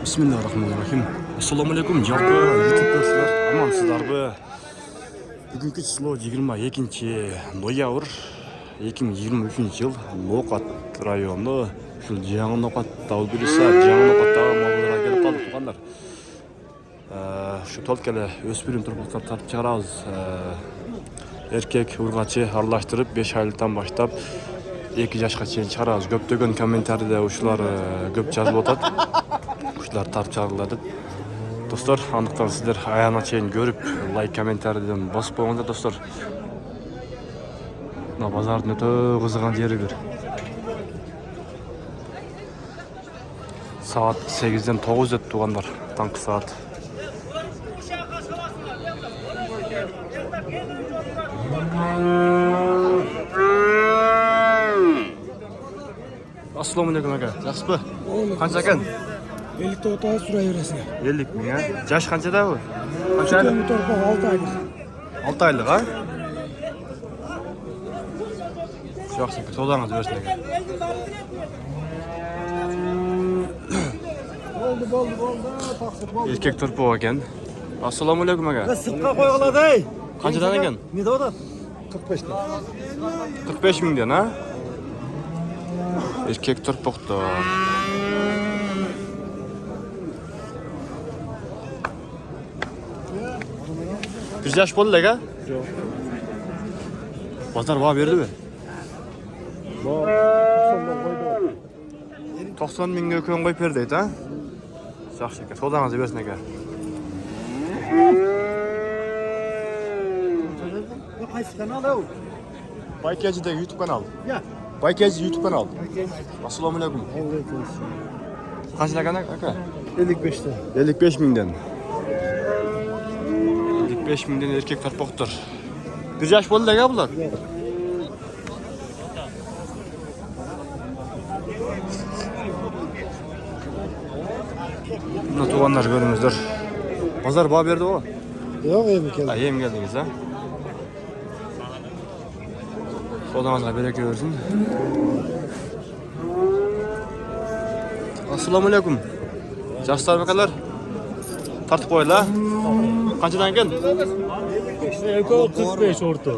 Bismillahirrahmanirrahim. Assalamu alaikum жалпы YouTube көрушілер. Амансыздарбы? Бүгінгі число 22 ноябрь 2023 жыл Ноқат районы ушул Жаңы Ноқат тау билиса, Жаңы Ноқаттагы малдарға келип калдык тугандар. Ушу толкеле өспүрүм тургуктар тартып чыгарабыз. Эркек ургачы аралаштырып 5 айлыктан баштап 2 жашка чейин чыгарабыз. Көптөгөн комментарийде ушулар көп жазып атат. Ушулар тартып чыгарылат. Достор, андыктан сиздер аяна чейин көрүп, лайк, комментарийден басып коюңуздар достор. Мына базардын өтө кызыган жери бир. Saat 8'den 9 öttü tuganlar, tankı saat. Assalamu alaikum aga. Жақсы. Қанша екен? 50 тота сұрай бересің. 50 мың, а? Жаш қаншада bu? Қанша айлық? 6 айлық. 6 айлық, а? Жақсы, содаңыз берсін aga. Болды. Erkek turpu ekan. Assalomu alaykum aga. Sırtqa qo'yiladi. Qanchadan ekan? Ne deyapti? 45 dan. 45 mingdan, ha? Erkek turpukda. Bir yaş bo'ldi aga? Yo'q. Bozor baho berdi-mi? Bor. 90 mingga ko'n qo'yib berdi ayt, ha? Yaxshi ekan. Sodаңызды bersin aka. Qaysi kanal o? Baykaji'dagi YouTube kanal. Ya. Baykaji YouTube kanal. Assalomu alaykum. Qancha ekan aka? 55 dan. 55 mingdan. 55 mingdan erkek tarpoqdir. Bir yaş bo'ldi aka bular? Buna tuğanlar görünüzdür. Pazar baho berdi o. Yo'q, endi keldi. Ha, yem geldiniz ha. Sodаңызға береке bersin. Assalomu alaykum. Жақсылар бакалар. Тартып qo'yla. Qanchadan ekan? Ekovi 45 o'rta.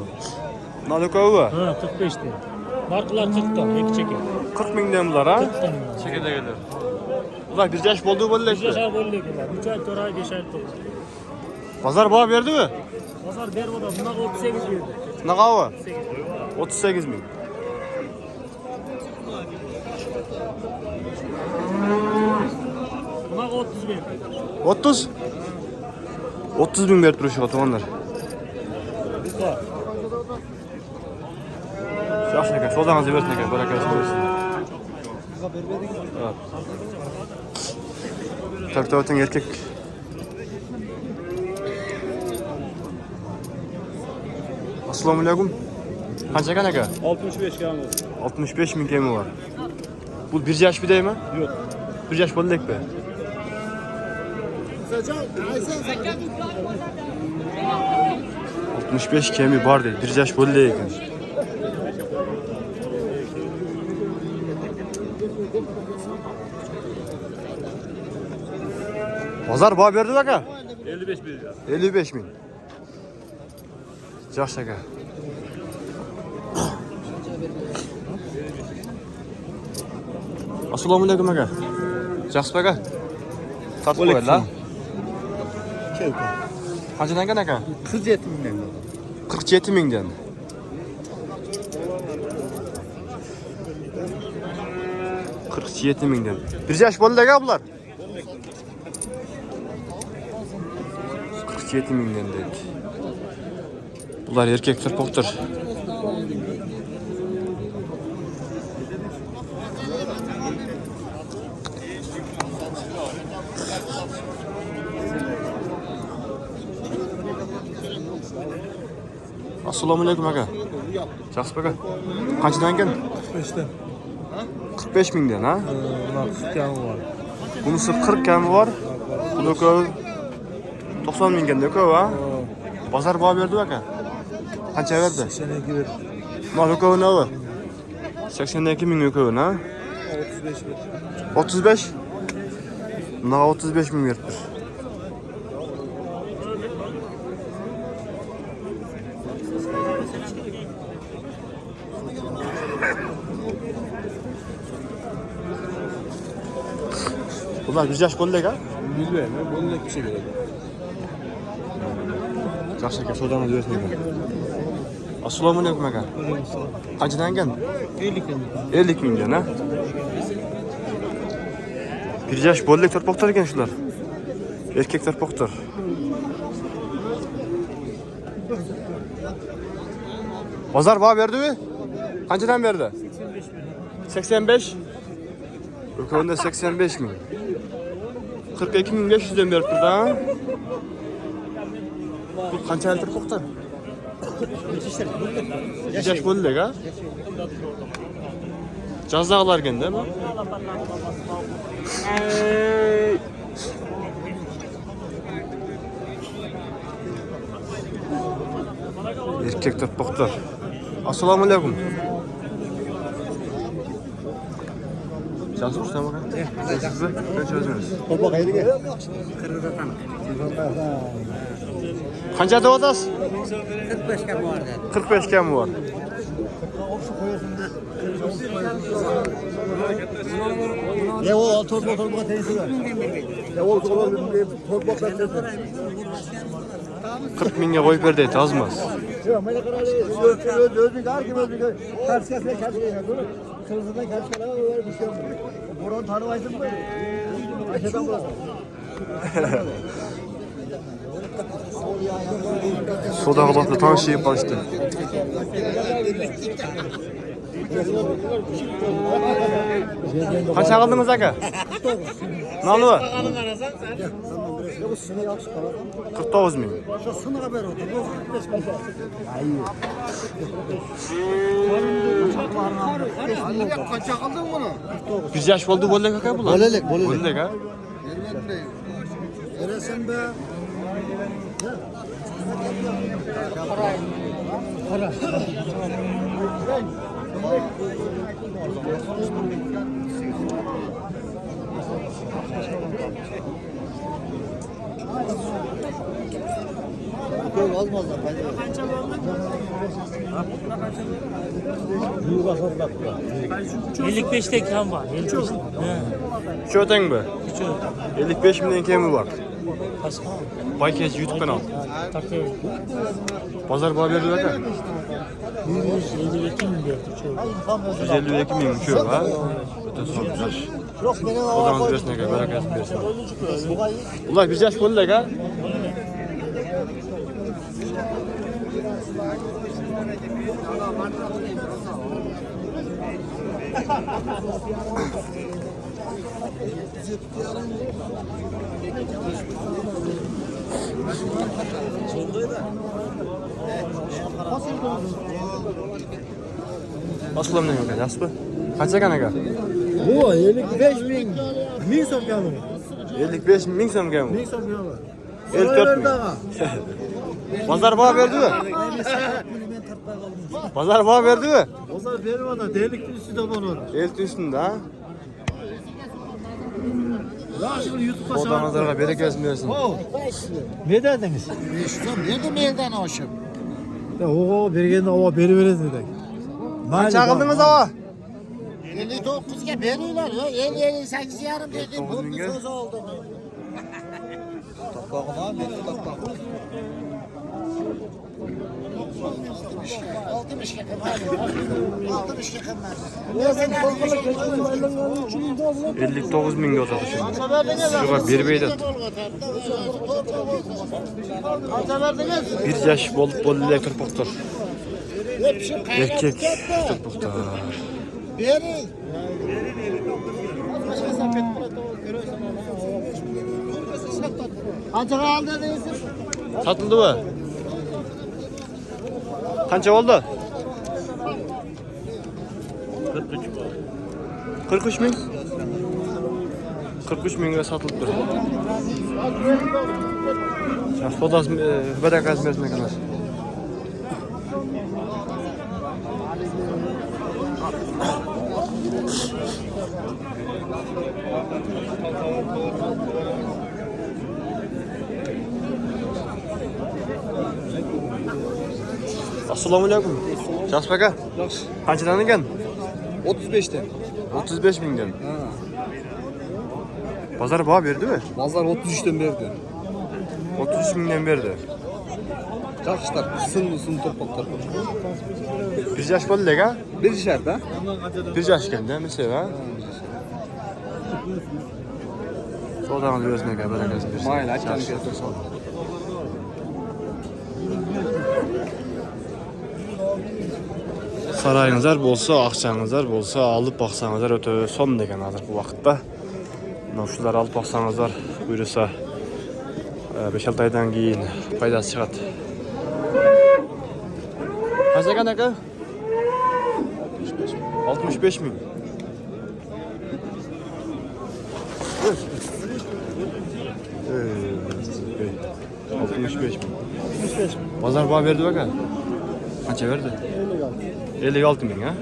Nal ekovi? Ha, 45 dan. Narxlar 40 dan, iki cheka. 40 mingdan bular ha? 40 dan. Chekedagilar. Ular bir yaş bo'ldi bo'ldi. Yashar bo'ldi bular. 3 oy, 4 oy, 5 oy turdi. Pazar baho berdimi? Bozor berdi, bunaqa 38 berdi. Naqavi? 38 ming. Bunaqa 30 berdi. 30? 30 ming berib turishga tuğanlar. Yaxshi ekan, sodаңызды bersin ekan, barakasi bo'lsin. Takta öten erkek. Assalomu alaykum. Qancha ekan aka? 65 ga oldi. 65 ming kemi var. Bu bir yaş bidaymi? Yo'q. Bir yaş bo'ldikmi? 65 kemi var deydi. Bir yaş bo'ldi ekan. Pazar baho berdi aka? 55 berdi. 55 ming. Yaxshi aka. Assalomu alaykum aka. Yaxshi aka. Tartib qo'yinglar. Keldi. Qanchadan ekan aka? 47 mingdan. 47 mingdan. Mingden. Bir yaş bo'ldi aka bular? 47 mingdan dedi. Bular erkek turpoqdir. Assalomu alaykum aka. Yaxshi aka. Qanchadan ekan? 45 dan. 45 mingdan, ha? Buna 40 kami var. Bunisi 40 kami var. Buniki 90 mingdan aka, ha? Bozor baho berdi aka. Qancha berdi? 82 berdi. Mana ne var? 82 ming ökövün ha? 35 berdi. 35? Buna 35 bin veripdir. Bunlar 100 yaş bollek ha? Bilmiyorum. Bollek bir şey göre. Жақсы екен, содан өз екен. Ассалаумағалейкум аға. Қаншадан екен? 50 мыңдан, а? Bir yaş bollek törpoktar eкен şular. Erkek törpoktar. Pazar bağ verdi mi? Kaçadan verdi? 85. Ökönde 85 bin. 42.500'den verip durdu ha? Bu kança el törpoktar? 1 yaş bollek ha? Cazağlar gen değil mi? Erkek törpoktar. Assalamualaikum. Çalışmış tamam mı? Sizi ben çözmüyoruz. Topa kaydı gel. Kanca da odas? 45 kam var dedi. 45 kam var. Ya o torba tenisi var. Ya o torba tenisi var. 40 binge koyup verdi azmaz. Yok, bana karar özlük var ki özlük. Karşıya dur. Kırmızıdan karşıya var bir şey yok. Buranın tanımaysın mı? Aşağıdan burası. Soda kalıplı tanışıyıp başladı. Kaç aldınız aga? Ne oldu? 49 bin. Kaça aldın bunu? 100 yaş oldu bollek aga bular. Bollek. Bollek ha. Neresin be? Olmaz da ben. 55'te kam var. 55. Şu öten mi? 55 binden kemi var. Başka? Baykez YouTube kanal. Takdir. Pazar bağ verdi aga. 152 milyon çok. 152 bin şu ha. Öte son güzel. Odanız versene aga, bereket versin. Ulan 100 yaş bollek ha. Aslan ne kadar aslı? Kaça kan aga? Bu 55 bin. Min som kamı. 55 bin som gemi. Min som kamı. 54 bin. Pazar bağ verdi mi? Pazar bağ verdi mi? O zaman benim adam delikli üstü de bunu. El üstünde ha. Ya şimdi YouTube'da Odanızlara bereket versin. Ne derdiniz? Nerede meydan hoşum? Ya o bergen o beri veririz dedik. Kaç aldınız hava? 59'ga veriyorlar ya. 58 yarım dedi. 59 bin Bu gel. söz oldu. Altmış yakın hadi. 60 yakın var. 59 bin otadı şimdi. Şurada bir beyde. Bir yaş bollek törpoktar. Erkek törpoktar. Beri. Kaça aldı değilsin? Satıldı mı? Kaça oldu? 43 bin. 43 bin'e satılıp durdu. Ya sodas bırak azmesine kadar. Assalomu alaykum. Yaxshi aka. Yaxshi. Qanchadan ekan? 35 dan. 35 mingdan. Bozor baho berdimi? Bozor 33 dan berdi. 33 mingdan berdi. Yaxshilar, sun to'paqlar. Bir yaş bo'ldi aka? Bir shart, ha? Bir yaş ekanda, mesela. So'dangiz o'zini aka, barakasi bersin. Mayli, aytganingiz kelsin. Sarayınızlar bolsa, akçanızlar bolsa alıp baksanızlar öte son degen hazır bu vakitte. Şular alıp baksanızlar buyursa 5-6 aydan keyin faydası çıkat. Kaç ekan aka? 65 bin. Ee, 65 bin. Pazar bağı verdi baka. Kaça verdi? 56 bin ha?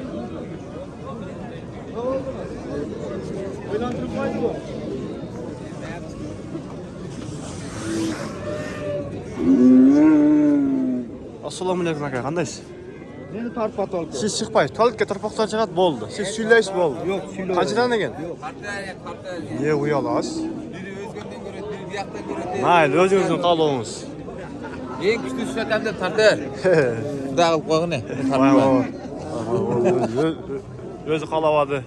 Assalomu alaykum aka, qandaysiz? Meni tarpat olib. Siz chiqmaysiz, to'litga tarpoqlar chiqat bo'ldi. Siz suylaysiz bo'ldi. Yo'q, suylayman. Qanchadan ekan? Partiya. Niye uyalasiz? Biri o'zgardan ko'radi, biri bu yoqdan ko'radi. Mayli, o'zingizni qalovungiz. Eng kuchli ishlatam deb tartar. Xudo qilib qo'yg'ini. O'zi qalavadi.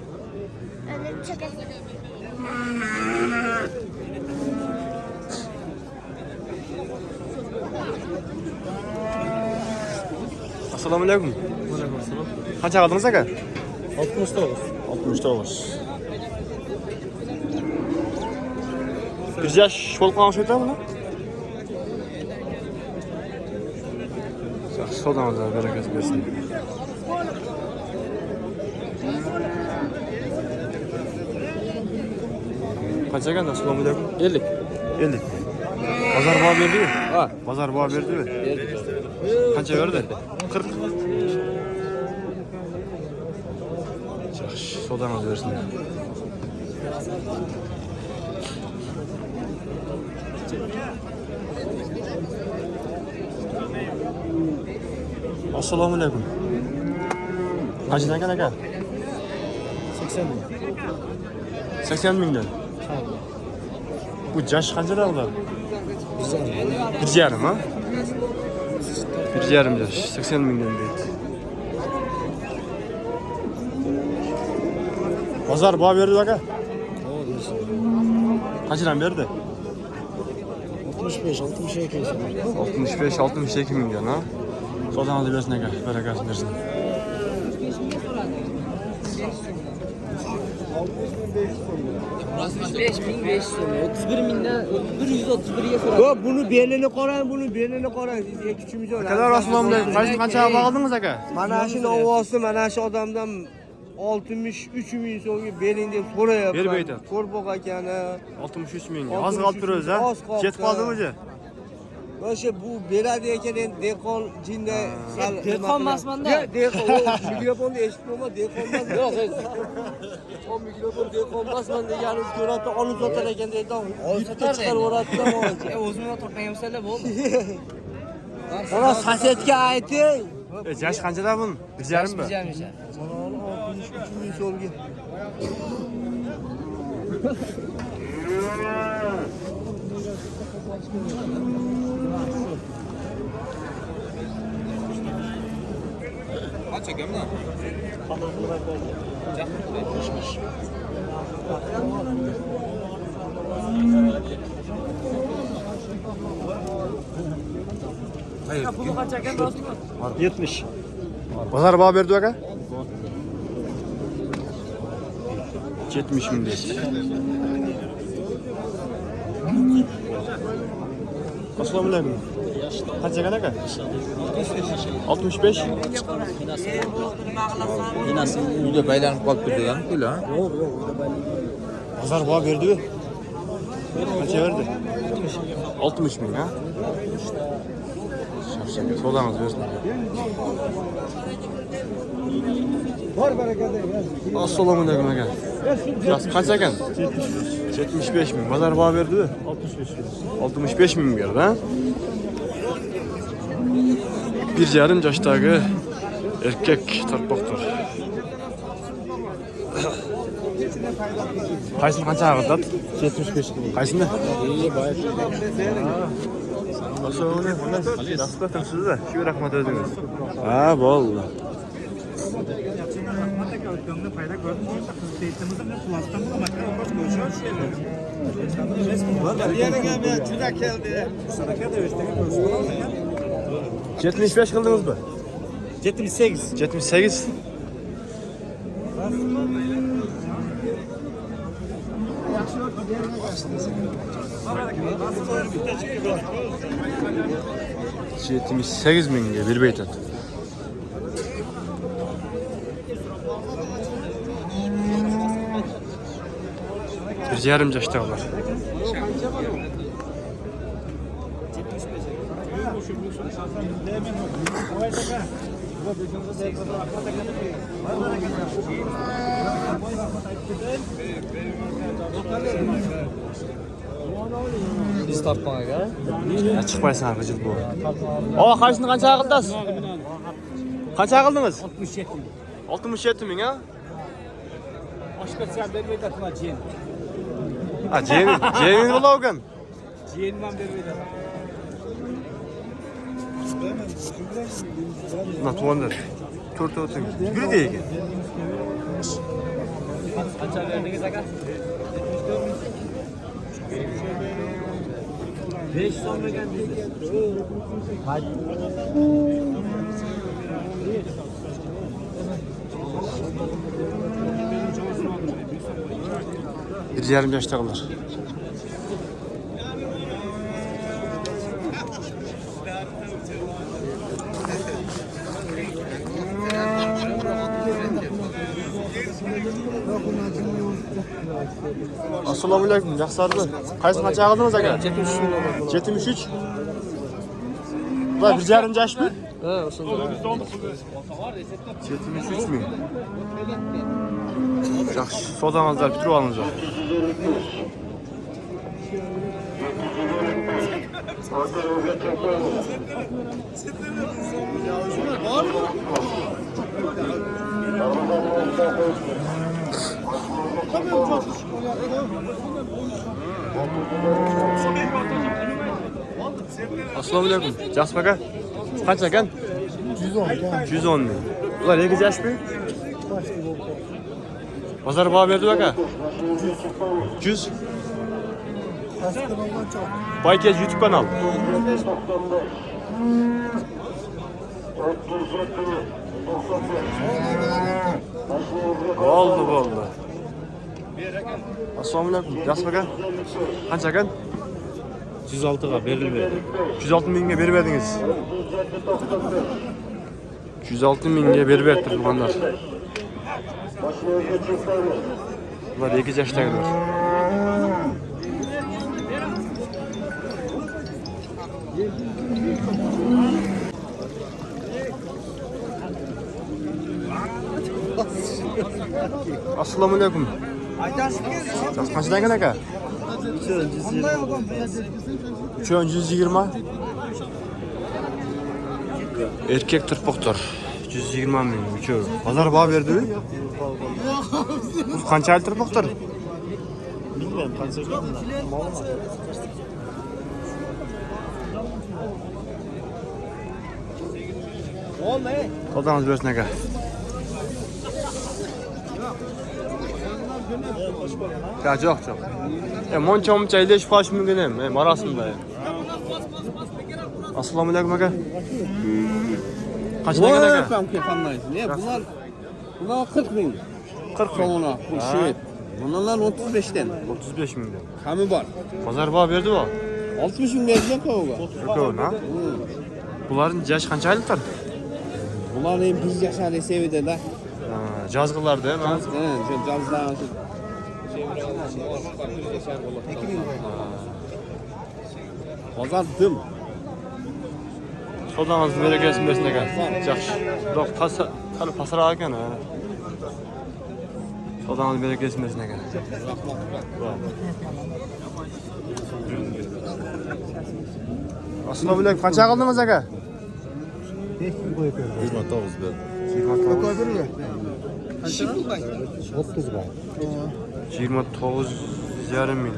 Assalomu alaykum. Qancha qildingiz aka? 69. 69. Bir yaş bo'lib qolgan o'ta buni? Sodamizlar barakasi bersin. Qancha ekan? Assalomu alaykum. 50. 50. Pazar baho berdi-mi? Ha. Pazar baho berdi-mi? Berdi. Qancha berdi? 40. Yaxshi, sodangiz bersin. Assalomu alaykum. Qanchadan ekan aka? 80 bin. 80 mingdan. Bu yaş qanchadan ular? 1,5 ha? 1,5 yaş. 80 mingdan deydi. Pazar baho berdi aka? Qanchadan berdi? 65-62 milyon ha? Sodangizni bersin aka, barakasini bersin. 5500 so'm, 31 mingdan 131 ga so'radi. Yo'q, buni belini qarang, buni belini qarang. Sizga kuchimiz yo'q. Akalar assalomu alaykum. Qanchaga bag'ildingiz aka? Mana shu ovozi, mana shu odamdan 63 ming so'mga bering deb so'rayapman. Berib aytadi. Ko'rboq akani. 63 ming. Az qolib turibsiz ha? Ketib qoldimi o'zi? O'sha bu beradi ekan endi dehqon jinda sal Dehqon emasmanda. Yo'q, dehqon mikrofonni eshitmayman, dehqon emas. Yo'q, o mikrofon dehqon emasman deganingiz ko'radi, olib sotar ekan deydi. Olib sotar chiqaraveradi-da. O'zimga topmaganimsizlar bo'ldi. Mana sosetga ayting. Yaş qanchada bun? 1,5 mi? 1,5. 63 ming so'mga. Qancha ekanmi? Puli qancha ekan rostmi? 70. Pazar baho berdi aka? 70 ming deydi. Assalomu alaykum. Qancha ekan aka? 65. Uyda baylanib qolib turgan puli ha? Pazar baho berdi-mi? Qancha berdi? 60 ming ha? Sodangiz bersin. Bor barakada. Assalomu alaykum aka. Qancha ekan? 75 bin. Pazar bağı verdi mi? 65 bin verdi ha? Bir yarım yaştagi erkek tarpaqdır. Qaysini qancha ag'dat? 75 kilo. Qaysini? İyi bayağı. Osoğunu, yaxshi qilibsiz da. Shu rahmat o'zingiz. Ha, bo'ldi. Juda keldi. Saraka da östeki 75 qildingizmi? 78. 78. Yetmiş sekiz mingga bir beytat. Bir yarım yaştalar. Biz tartmaya gel. Ya çıkmaysan gıcık bu. O kaçını kança akıldasın? Kança akıldınız? 67. 67 ming ha? Başka sen vermedi aklıma ciğen. Ha Cemil Ulavgan. Ciğenimden vermedi. Na tuvandır. Tur otur. Bir değil ki. Kaça verdiniz aga? 5 sonra geldiniz. Hadi. Bir yarım yaştalar. Assalamu alaykum, yaxshilarmi? Qaysi qancha aldingiz aka? 73. Ular bir yarım yaşmi? Ha, o'shanda. 73 ming. Yaxshi, sodangizlar bitirib olingizlar. Assalomu alaykum. Yaxshi aka. Qancha ekan? 110. 110 ming. Ular egiz yoshmi? Bozor baho berdi aka. 100. Baytez YouTube kanal. Oldu. Assalomu alaykum. Yaxshi aka. Qancha ekan? 106'ga verilmedi. 106 mingga berib berdingiz. 106 mingga berib berdi tuğanlar. Ular 2 yaşdagilar. Assalomu alaykum. Siz qanchadan ekan aka? 120. Erkek tırpıktır. 120 ming. Pazar baho berdi mi? Bu qanchalik tırpıktır? Bilmiyorum, konsertler mi? Odanız bersin aka. Ya çok. Monça ile iş baş mümkün değil. Marasımda. Assalamu alaykum aka. Kaç tane aka? Bunlar 40 bin 40 sonuna bu şey. Bunlar 35'ten. 35 mingden. Kamı var. Pazar baho berdi bu. 60 bin verecek kavga. Yok ha. Bunların yaş qanchaliktır? Bunlar hem biz yaşarı seviyede de. Жазgılar değil mi? Şu cazdan şu. Pazar dım. Sodanızı böyle gelsin bersin aka. Yaxşı. Yok pasara ekan ha. Sazanız bereketsin desin aka. Assalomu alaykum. Qancha qildingiz aka? 29 berdim. 29 yarım ming.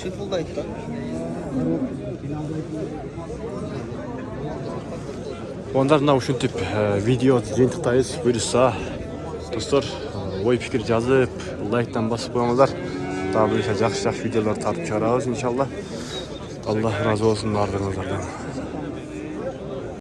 Şıpıldaydı. Onlardan ушинтип видео жыйынтыктайбыз. Буюрса, достор, ой пикир жазып, лайктан басып коюңуздар. Daha böyle жақсы видеолар тартып чыгарабыз иншалла. Allah razı olsun bardığınızlardan.